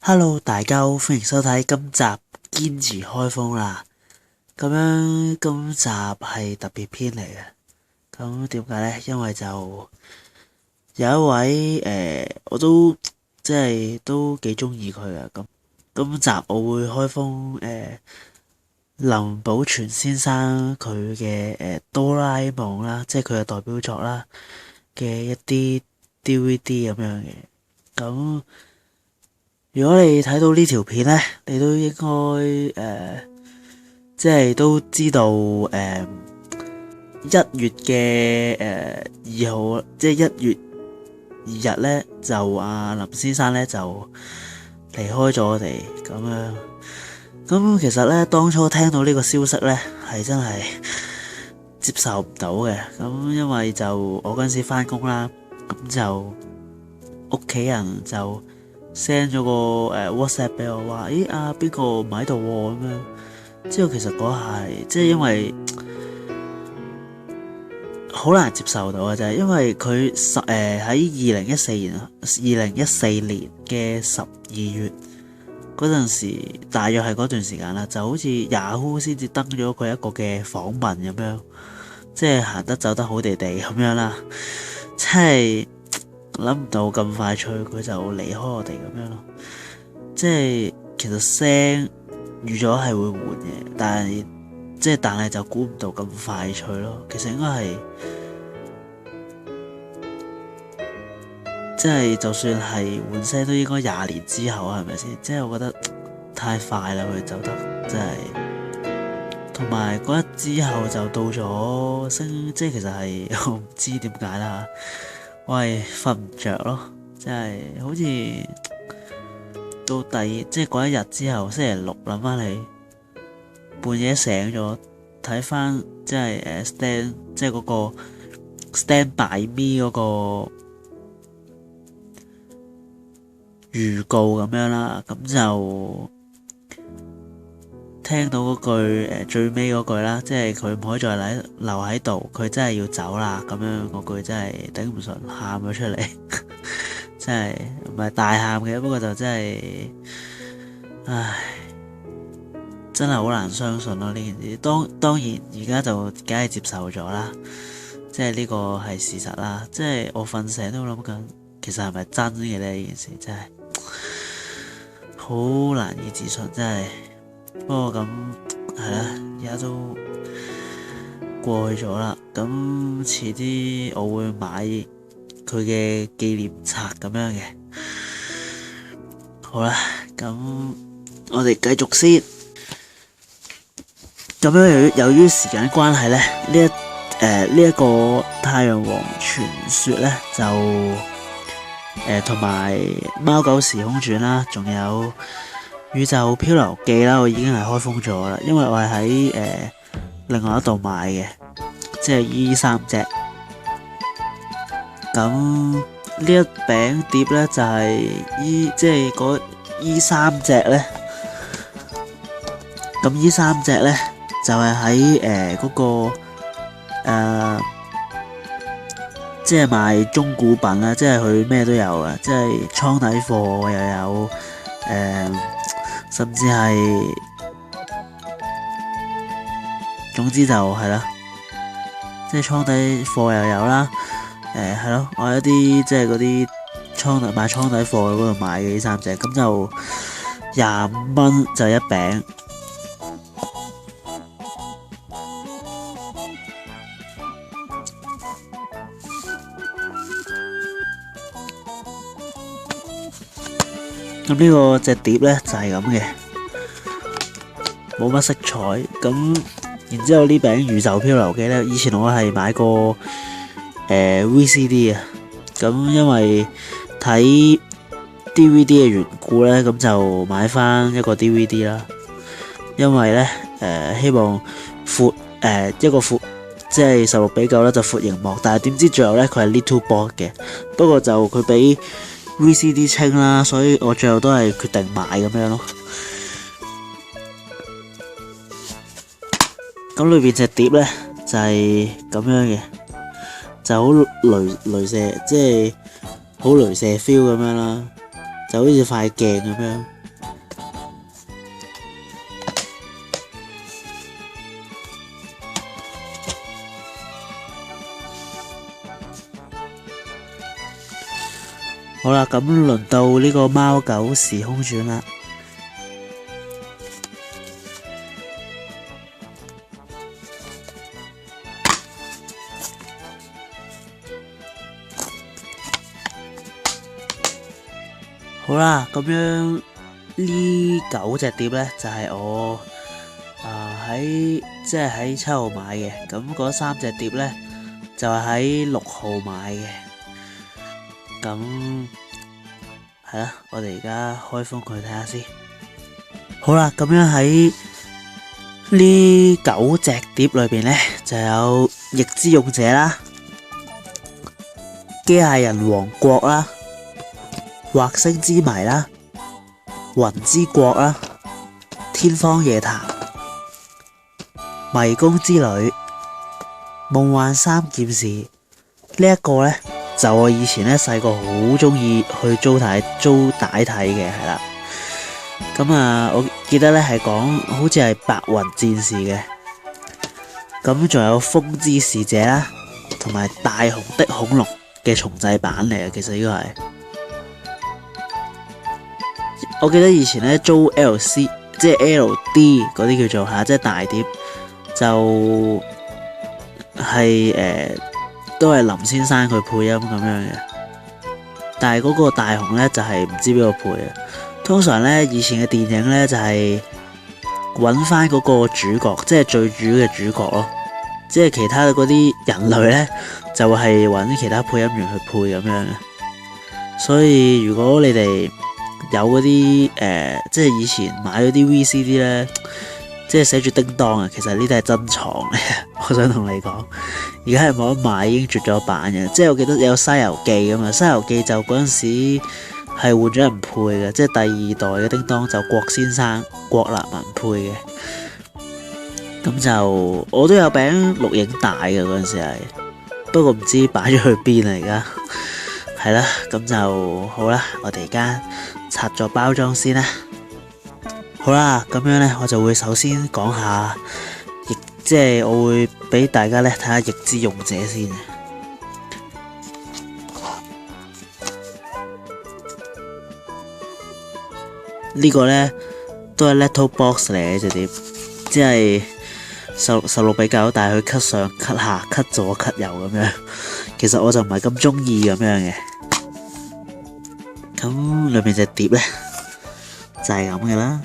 Hello，大家好，歡迎收睇今集堅持開封啦。咁樣今集係特別篇嚟嘅。咁點解呢？因為就有一位我都即係都幾中意佢嘅。咁今集我會開封林保全先生佢嘅哆啦 A 夢啦，即係佢嘅代表作啦嘅一啲 DVD 咁樣嘅。咁如果你睇到呢條片呢，你都應該即係都知道1月嘅2號，即係1月2日呢，就阿林先生呢就離開咗我哋咁樣。咁其實呢，當初聽到呢個消息呢，係真係接受唔到嘅。咁因為就我嗰陣時返工啦，咁就屋企人就send 咗個WhatsApp 俾我，話咦邊個唔喺度喎咁樣。之後其實嗰下係即係因為好難接受到嘅，就係因為佢喺2014年嘅12月嗰陣時，大約係嗰段時間啦，就好似 Yahoo 先至登咗佢一個嘅訪問咁樣，即係行得走得好地地咁樣啦，即係諗唔到咁快脆佢就離開我哋咁樣咯。即係其實聲預咗係會換嘅，但係就估唔到咁快脆咯。其實應該係即係就算係換聲都應該20年之後，係咪先？即係我覺得太快啦，佢走得真係。同埋嗰日之後就到咗即係其實係我唔知點解啦，我係瞓唔着咯，即係好似到即係嗰一日之後，星期六諗翻嚟，半夜醒咗，睇翻即係即係嗰個 Stand By Me 嗰個預告咁樣啦，咁就聽到嗰句最尾嗰句啦，即係佢唔可以再留喺度，佢真係要走啦咁樣，嗰句真係頂唔順，喊咗出嚟，真係唔係大喊嘅，不過就真係，唉，真係好難相信咯呢件事。當然而家就梗係接受咗啦，即係呢個係事實啦。即係我瞓醒都諗緊，其實係咪真嘅呢？呢件事真係好難以置信，真係。不過咁係啦，而家都過去咗啦。咁遲啲我會買佢嘅紀念冊咁樣嘅。好啦，咁我哋繼續先。咁樣由於時間關係咧，呢一個太陽王傳說咧就同埋貓狗時空傳啦，仲有宇宙漂流記啦，我已經係開封咗啦，因為我係喺另外一度買嘅，即係呢3隻。咁呢一餅碟咧就係即係嗰呢3隻咧。咁呢3隻咧就係喺嗰個即係賣中古品啦，即係佢咩都有嘅，即係倉底貨又有甚至係總之就係啦，即係倉底貨又有啦，係咯，我有一啲即係嗰啲買倉底貨嗰度買嘅呢3隻，咁就25蚊就一餅。咁呢個隻碟咧就係咁嘅，冇乜色彩。咁然之後呢餅宇宙漂流記咧，以前我係買過VCD 啊。咁因為睇 DVD 嘅緣故咧，咁就買翻一個 DVD 啦。因為咧希望一個闊即係16:9啦，就闊螢幕。但係點知最後咧佢係 Little Box 嘅，不過就佢俾VCD 清啦，所以我最後都係決定買咁樣咯。咁裏邊隻碟咧就係咁樣嘅，就好雷射，即係好雷射 feel 咁樣啦，就好似塊鏡咁樣。好啦，咁輪到呢個貓狗時空轉啦。好啦，咁樣呢9隻碟呢，就係我喺7號買嘅，咁嗰3隻碟呢，就係喺6號買嘅。咁係啦，我哋而家開封佢睇下先。好啦，咁樣喺呢9隻碟裏邊呢，就有《逆之勇者》啦，《機械人王國》啦，《惑星之謎》啦，《雲之國》啦，《天方夜譚》、《迷宮之旅》、《夢幻三劍士》呢一個呢，就我以前呢細個好中意去租帶睇嘅，係啦。咁我記得呢係講好似係白雲戰士嘅，咁仲有風之使者啦，同埋大雄的恐龍嘅重製版嚟嘅。其實呢個係我記得以前呢租 LC 即係 LD 嗰啲叫做即係大碟，就係都係林先生佢配音咁樣嘅，但係嗰個大雄呢，就係唔知邊個配嘅。通常呢，以前嘅電影呢，就係揾翻嗰個主角，即係最主要嘅主角咯。即係其他嗰啲人類呢，就係揾其他配音員去配咁樣嘅。所以如果你哋有嗰啲即係以前買嗰啲 VCD 呢，即係寫住叮當啊，其實呢啲係珍藏嘅。我想同你講，而家係冇得買，已經絕咗版嘅。即係我記得有《西遊記》㗎嘛，《西遊記》就嗰陣時係換咗人配嘅，即係第2代嘅叮當就郭先生郭立文配嘅。咁就我都有餅錄影帶嘅嗰陣時係，不過唔知擺咗去邊啦而家。係啦，咁就好啦，我哋而家拆咗包裝先啦。好啦，咁樣呢，我就會首先講下即係我會俾大家呢睇下《逆之勇者》先。呢個呢，都係 Little Box 嚟嘅隻碟，即係16比9，但係佢 cut 上 cut 下 cut 左 cut 右咁樣。其實我就唔係咁中意咁樣嘅。咁裏面隻碟呢，就係咁嘅啦。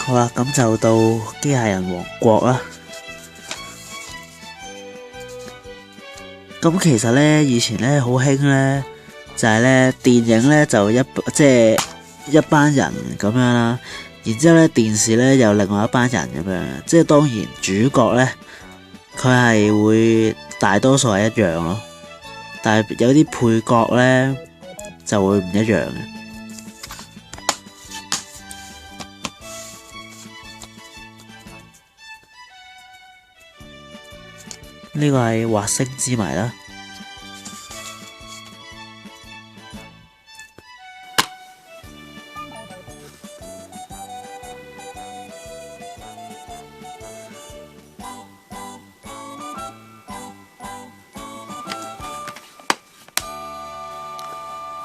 好啦，咁就到機械人王國啦。咁其實呢，以前呢好興呢，就係呢電影呢就即係一班人咁樣啦，然之後呢電視呢有另外一班人咁樣，即係當然主角呢，佢係會大多數係一樣咯，但係有啲配角呢就會唔一樣嘅。呢個係惑星之謎啦。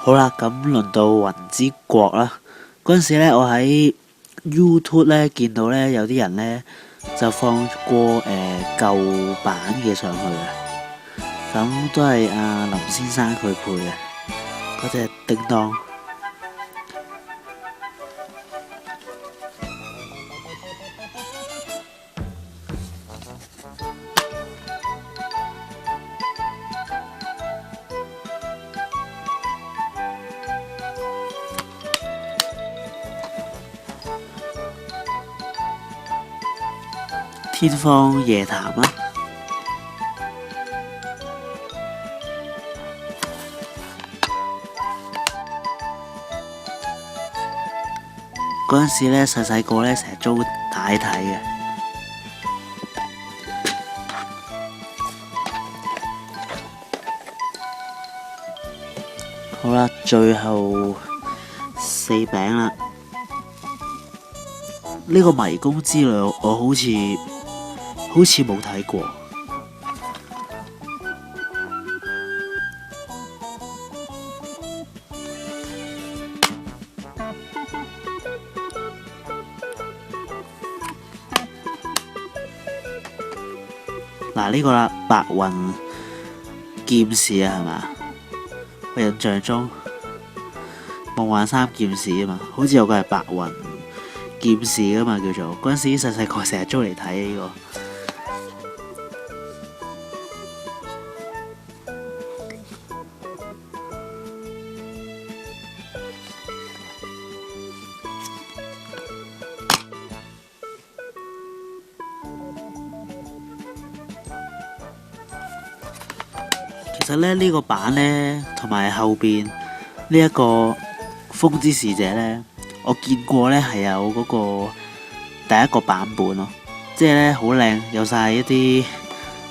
好啦，咁輪到雲之國啦。嗰陣時咧，我喺 YouTube 咧見到咧有啲人咧就放過舊版嘅上去嘅，咁都係阿林先生佢配嘅嗰隻叮當。天方夜譚啊！嗰陣時咧，細細個咧成日租帶睇嘅。好啦，最後四餅啦。呢個迷宮之旅我好似冇睇過。嗱，呢個啦，白雲劍士啊，係嘛？我印象中夢幻三劍士啊嘛，好似有個係白雲劍士噶嘛，叫做嗰陣時細個成日租嚟睇呢個。其實咧呢個版呢，同埋後邊呢一個風之使者呢，我見過呢係有嗰個第一個版本咯，即係呢好靚，有晒一啲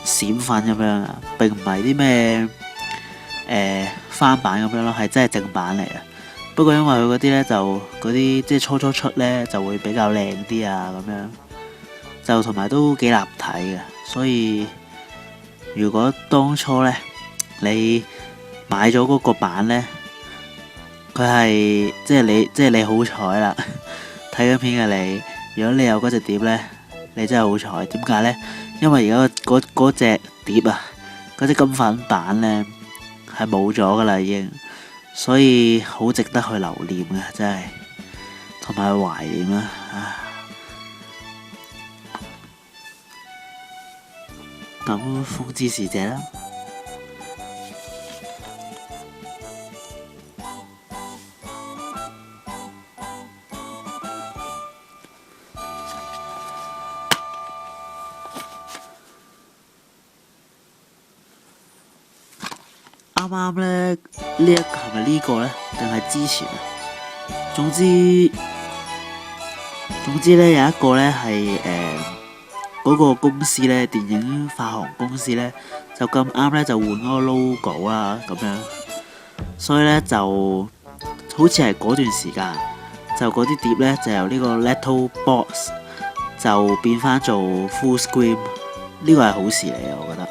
閃粉咁樣啊，並唔係啲咩翻版咁樣咯，係真係正版嚟啊。不過因為佢嗰啲呢，就嗰啲即係初出呢就會比較靚啲啊，咁樣就同埋都幾立體嘅，所以如果當初呢，你買咗嗰個版呢，佢係即係你好彩啦！睇緊片嘅你，如果你有嗰隻碟呢，你真係好彩。點解呢？因為而家嗰隻碟啊，嗰隻金粉版呢，係冇咗噶啦已經，所以好值得去留念嘅，真係同埋去懷念啦。咁風之使者啦。啱啱咧呢一個係咪呢個呢？定係之前啊？總之呢，有一個呢係嗰個公司呢，電影發行公司呢，就咁啱呢就換嗰個 logo 啦咁樣，所以呢，就好似係嗰段時間就嗰啲碟呢，就由呢個 Little Box 就變翻做 Full Screen， 呢個係好事嚟嘅，我覺得。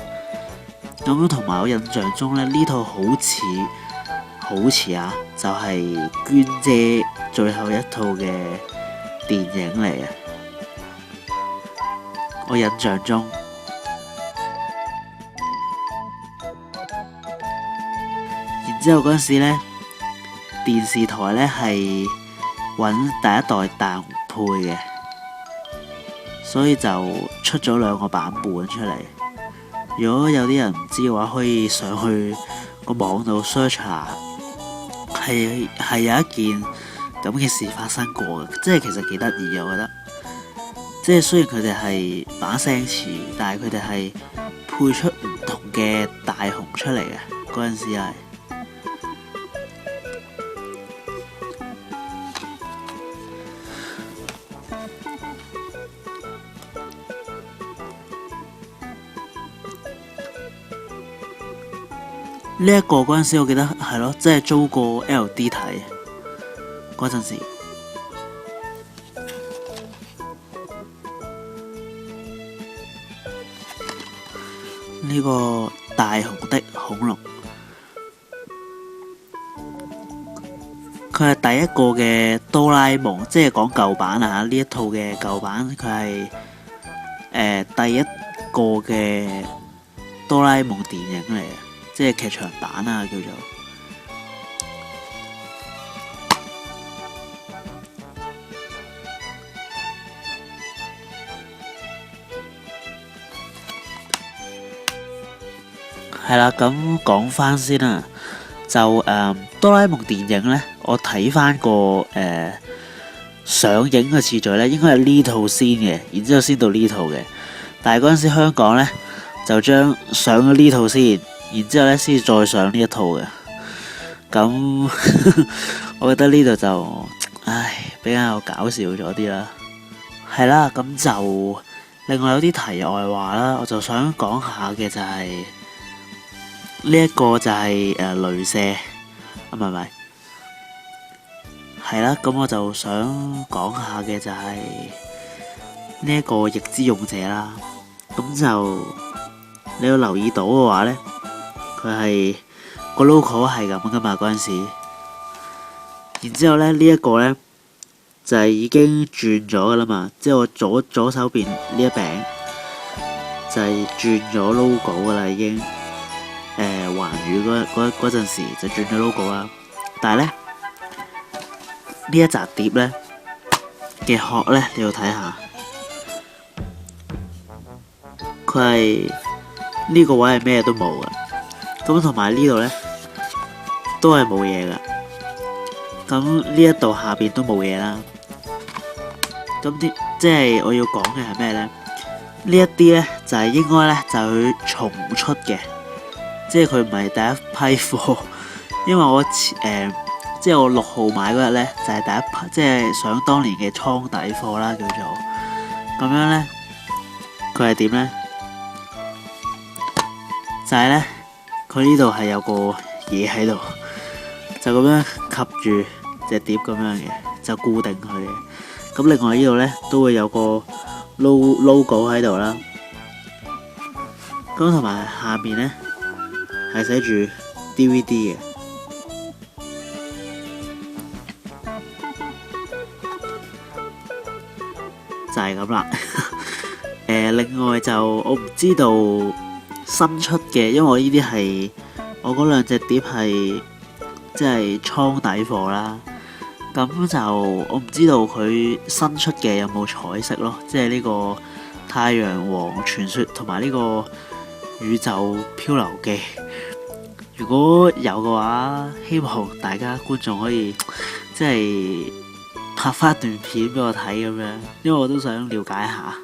咁同埋我印象中咧，呢套好似啊，就係娟姐最後一套嘅電影嚟嘅。我印象中，然之後嗰陣時咧，電視台咧係揾第一代大雄配嘅，所以就出咗兩個版本出嚟。如果有啲人唔知嘅話，可以上去個網度 search 下，係有一件咁嘅事發生過嘅，即係其實幾得意嘅，我覺得。即係雖然佢哋係把聲似，但係佢哋係配出唔同嘅大雄出嚟嘅，嗰陣時係。呢一個嗰陣時，我記得係咯，即係租個 LD 睇嗰陣時。呢個大雄的恐龍，佢係第一個嘅哆啦 A 夢，即係講舊版啊！呢一套嘅舊版，佢係第一個嘅哆啦 A 夢電影嚟嘅。即係劇場版啊，叫做係啦。咁講翻先啦，就哆啦 A 夢電影呢，我睇翻個上映嘅次序呢，應該係呢套先嘅，然之後先到呢套嘅。但係嗰陣時香港呢，就將上咗呢套先。然之後咧，先再上呢一套嘅，咁我覺得呢度就，比較搞笑咗啲啦。係啦，咁就另外有啲題外話啦，我就想講下嘅就係呢一個就係鐳射唔係，係啦。咁我就想講下嘅就係呢一個翼之勇者啦。咁就你要留意到嘅話呢，佢係個 logo 係咁噶嘛嗰陣時。然之後咧，呢一個呢，就係已經轉咗噶啦嘛，即係我左手邊呢一餅就係轉咗 logo 噶啦，已經環宇嗰陣時就轉咗 logo 啦。但係咧，呢一紮碟呢嘅殼呢，你要睇下，佢係呢個位係咩都冇噶，咁同埋呢度呢，都係冇嘢噶。咁呢一度下邊都冇嘢啦。咁即係我要講嘅係咩呢？呢一啲呢，就係應該呢，就係佢重出嘅，即係佢唔係第一批貨。因為我即係我6號買嗰日呢，就係第一批，即係想當年嘅倉底貨啦，叫做咁樣呢。佢係點呢？就係呢，佢呢度係有個嘢喺度，就咁樣吸住隻碟咁樣嘅，就固定佢嘅。咁另外呢度呢，都會有個 logo 喺度啦。咁同埋下面呢，係寫住 DVD 嘅，就係咁啦。另外就我唔知道新出嘅，因為我呢啲係我嗰兩隻碟係即係倉底貨啦。咁就我唔知道佢新出嘅有冇彩色咯，即係呢個太陽王傳說同埋呢個宇宙漂流記。如果有嘅話，希望大家觀眾可以即係拍翻段片俾我睇咁樣，因為我都想了解下。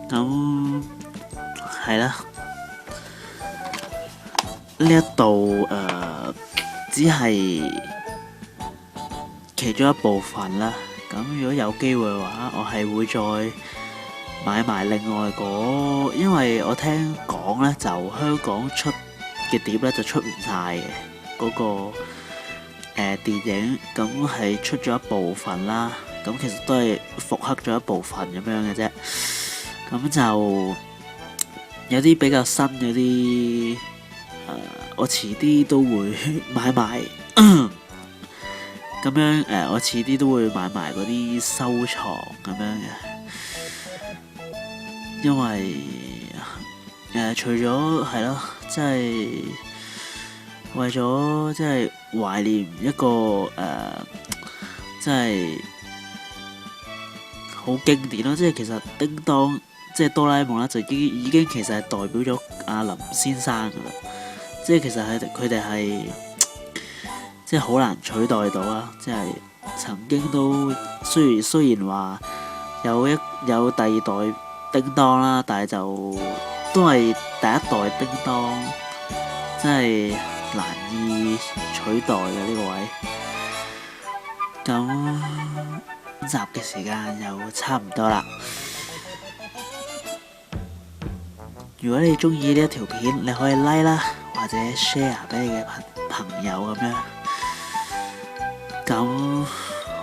咁係啦，呢一度只係其中一部分啦。咁如果有機會嘅話，我係會再買埋另外嗰，因為我聽講呢，就香港出嘅碟呢就出唔晒嘅嗰個電影，咁係出咗一部分啦。咁其實都係復刻咗一部分咁樣嘅啫。咁就有啲比較新嗰啲，我遲啲都會買埋。咁樣我遲啲都會買埋嗰啲收藏咁樣嘅，因為除咗係咯，即係為咗即係懷念一個即係好經典咯。即係其實叮當即係哆啦 A 夢啦，就已經其實係代表咗阿林先生噶啦。即係其實佢哋係即係好難取代到啊！即係曾經都雖然話有第二代叮當啦，但係就都係第一代叮當，真係難以取代嘅呢個位。咁今集嘅時間又差唔多啦。如果你中意呢一條片，你可以 like 啦，或者 share 俾你嘅朋友咁樣。咁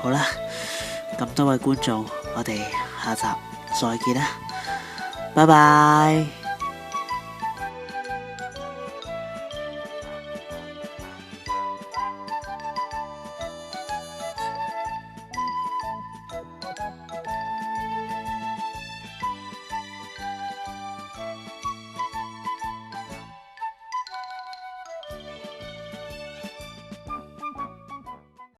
好啦，咁多位觀眾，我哋下集再見啦，拜拜。